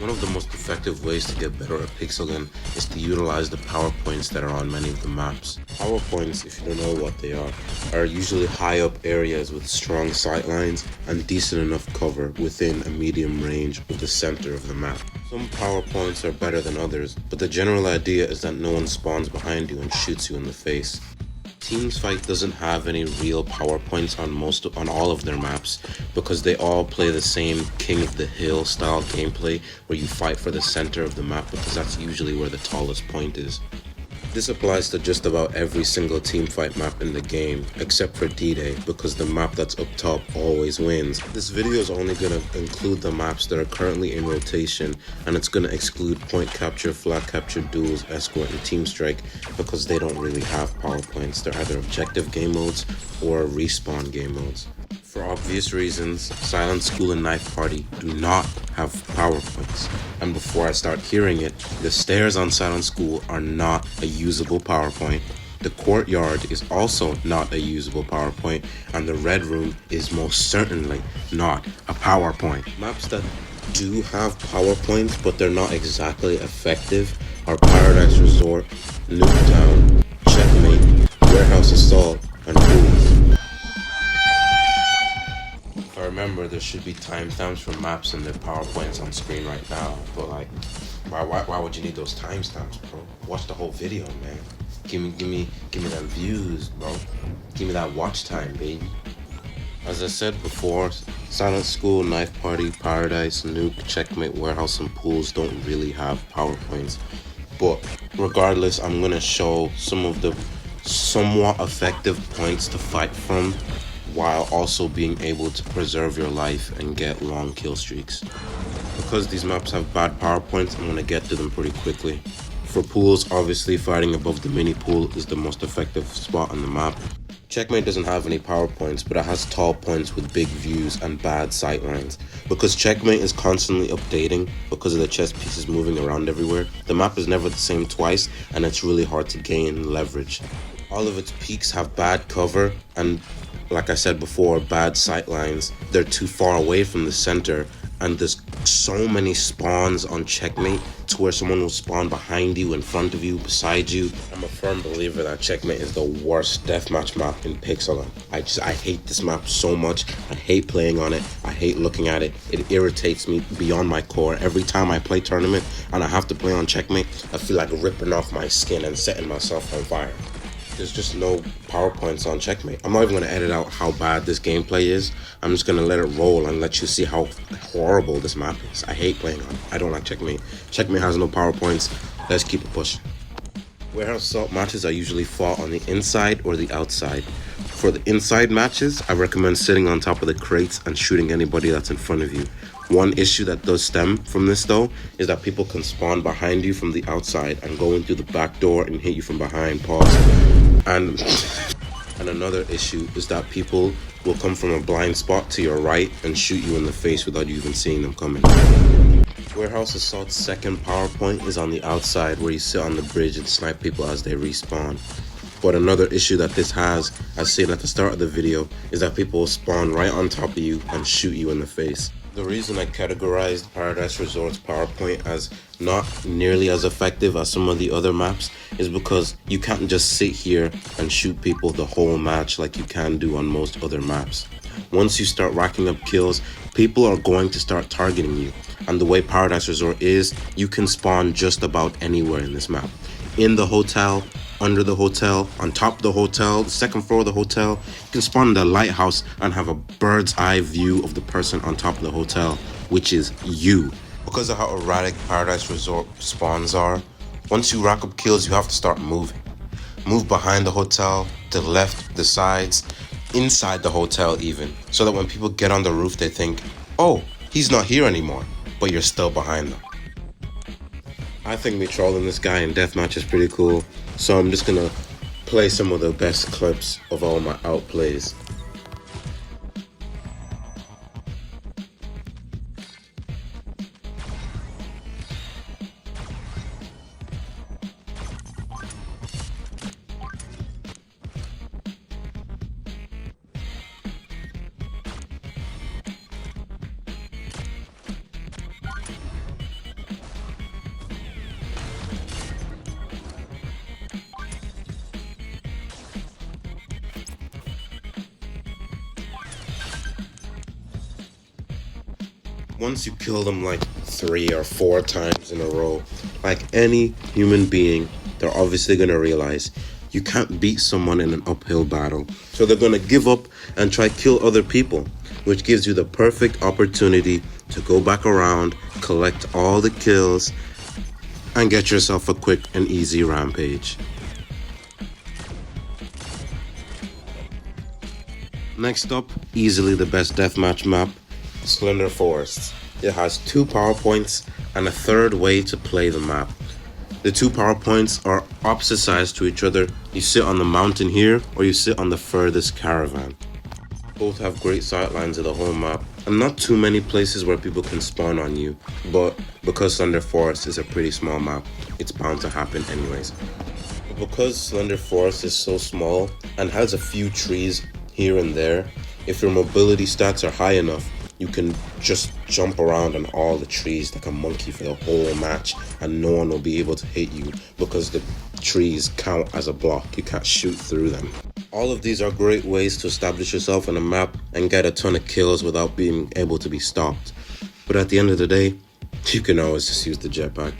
One of the most effective ways to get better at PixelGun is to utilize the PowerPoints that are on many of the maps. PowerPoints, if you don't know what they are usually high up areas with strong sightlines and decent enough cover within a medium range of the center of the map. Some PowerPoints are better than others, but the general idea is that no one spawns behind you and shoots you in the face. Teamfight doesn't have any real PowerPoints on all of their maps because they all play the same King of the Hill style gameplay where you fight for the center of the map because that's usually where the tallest point is. This applies to just about every single teamfight map in the game, except for D-Day, because the map that's up top always wins. This video is only going to include the maps that are currently in rotation, and it's going to exclude point capture, flag capture, duels, escort, and team strike, because they don't really have PowerPoints. They're either objective game modes or respawn game modes. For obvious reasons, Silent School and Knife Party do not have PowerPoints. And before I start hearing it, the stairs on Silent School are not a usable PowerPoint. The courtyard is also not a usable PowerPoint, and the red room is most certainly not a PowerPoint. Maps that do have PowerPoints, but they're not exactly effective, are Paradise Resort, Nuketown, Checkmate, Warehouse Assault, and Pools. I remember there should be timestamps for maps and their PowerPoints on screen right now, but like, why would you need those timestamps, bro? Watch the whole video, man. Give me that views, bro. Give me that watch time, baby. As I said before, Silent School, Knife Party, Paradise, Nuke, Checkmate, Warehouse, and Pools don't really have PowerPoints. But regardless, I'm gonna show some of the somewhat effective points to fight from, while also being able to preserve your life and get long kill streaks. Because these maps have bad PowerPoints, I'm going to get to them pretty quickly. For pools, obviously fighting above the mini pool is the most effective spot on the map. Checkmate doesn't have any PowerPoints, but it has tall points with big views and bad sightlines. Because Checkmate is constantly updating because of the chess pieces moving around everywhere, the map is never the same twice, and it's really hard to gain leverage. All of its peaks have bad cover and, like I said before, bad sightlines. They're too far away from the center, and there's so many spawns on Checkmate to where someone will spawn behind you, in front of you, beside you. I'm a firm believer that Checkmate is the worst deathmatch map in PixelGun. I hate this map so much. I hate playing on it. I hate looking at it. It irritates me beyond my core. Every time I play tournament and I have to play on Checkmate, I feel like ripping off my skin and setting myself on fire. There's just no PowerPoints on Checkmate. I'm not even going to edit out how bad this gameplay is. I'm just going to let it roll and let you see how horrible this map is. I hate playing on it. I don't like Checkmate. Checkmate has no PowerPoints. Let's keep it pushing. Warehouse Assault matches are usually fought on the inside or the outside. For the inside matches, I recommend sitting on top of the crates and shooting anybody that's in front of you. One issue that does stem from this though is that people can spawn behind you from the outside and go in through the back door and hit you from behind. And another issue is that people will come from a blind spot to your right and shoot you in the face without you even seeing them coming. Warehouse Assault's second PowerPoint is on the outside, where you sit on the bridge and snipe people as they respawn. But another issue that this has, as seen at the start of the video, is that people will spawn right on top of you and shoot you in the face. The reason I categorized Paradise Resort's PowerPoint as not nearly as effective as some of the other maps is because you can't just sit here and shoot people the whole match like you can do on most other maps. Once you start racking up kills, people are going to start targeting you. And the way Paradise Resort is, you can spawn just about anywhere in this map. In the hotel, under the hotel, on top of the hotel, the second floor of the hotel. You can spawn in the lighthouse and have a bird's eye view of the person on top of the hotel, which is you. Because of how erratic Paradise Resort spawns are, once you rack up kills, you have to start moving. Move behind the hotel, to the left, the sides, inside the hotel even, so that when people get on the roof, they think, oh, he's not here anymore, but you're still behind them. I think me trolling this guy in deathmatch is pretty cool, so I'm just gonna play some of the best clips of all my outplays. once you kill them like 3 or 4 times in a row, like any human being, they're obviously gonna realize you can't beat someone in an uphill battle. So they're gonna give up and try kill other people, which gives you the perfect opportunity to go back around, collect all the kills, and get yourself a quick and easy rampage. Next up, easily the best deathmatch map, Slender Forest. It has 2 power points and a third way to play the map. The 2 power points are opposite sides to each other. You sit on the mountain here, or you sit on the furthest caravan. Both have great sightlines of the whole map, and not too many places where people can spawn on you, but because Slender Forest is a pretty small map, it's bound to happen anyways. But because Slender Forest is so small and has a few trees here and there, if your mobility stats are high enough, you can just jump around on all the trees like a monkey for the whole match, and no one will be able to hit you because the trees count as a block. You can't shoot through them. All of these are great ways to establish yourself on a map and get a ton of kills without being able to be stopped. But at the end of the day, you can always just use the jetpack.